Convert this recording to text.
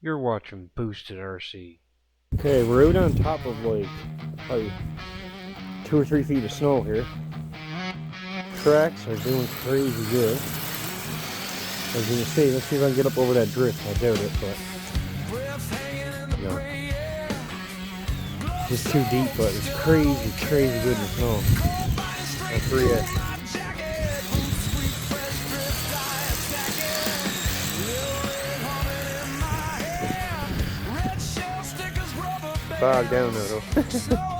You're watching Boosted RC. Okay, we're out on top of like probably 2 or 3 feet of snow here. Tracks are doing crazy good. As you can see, let's see if I can get up over that drift. I doubt it, but no. It's just too deep, but it's crazy, crazy good in the snow. On 3X. Fog down though.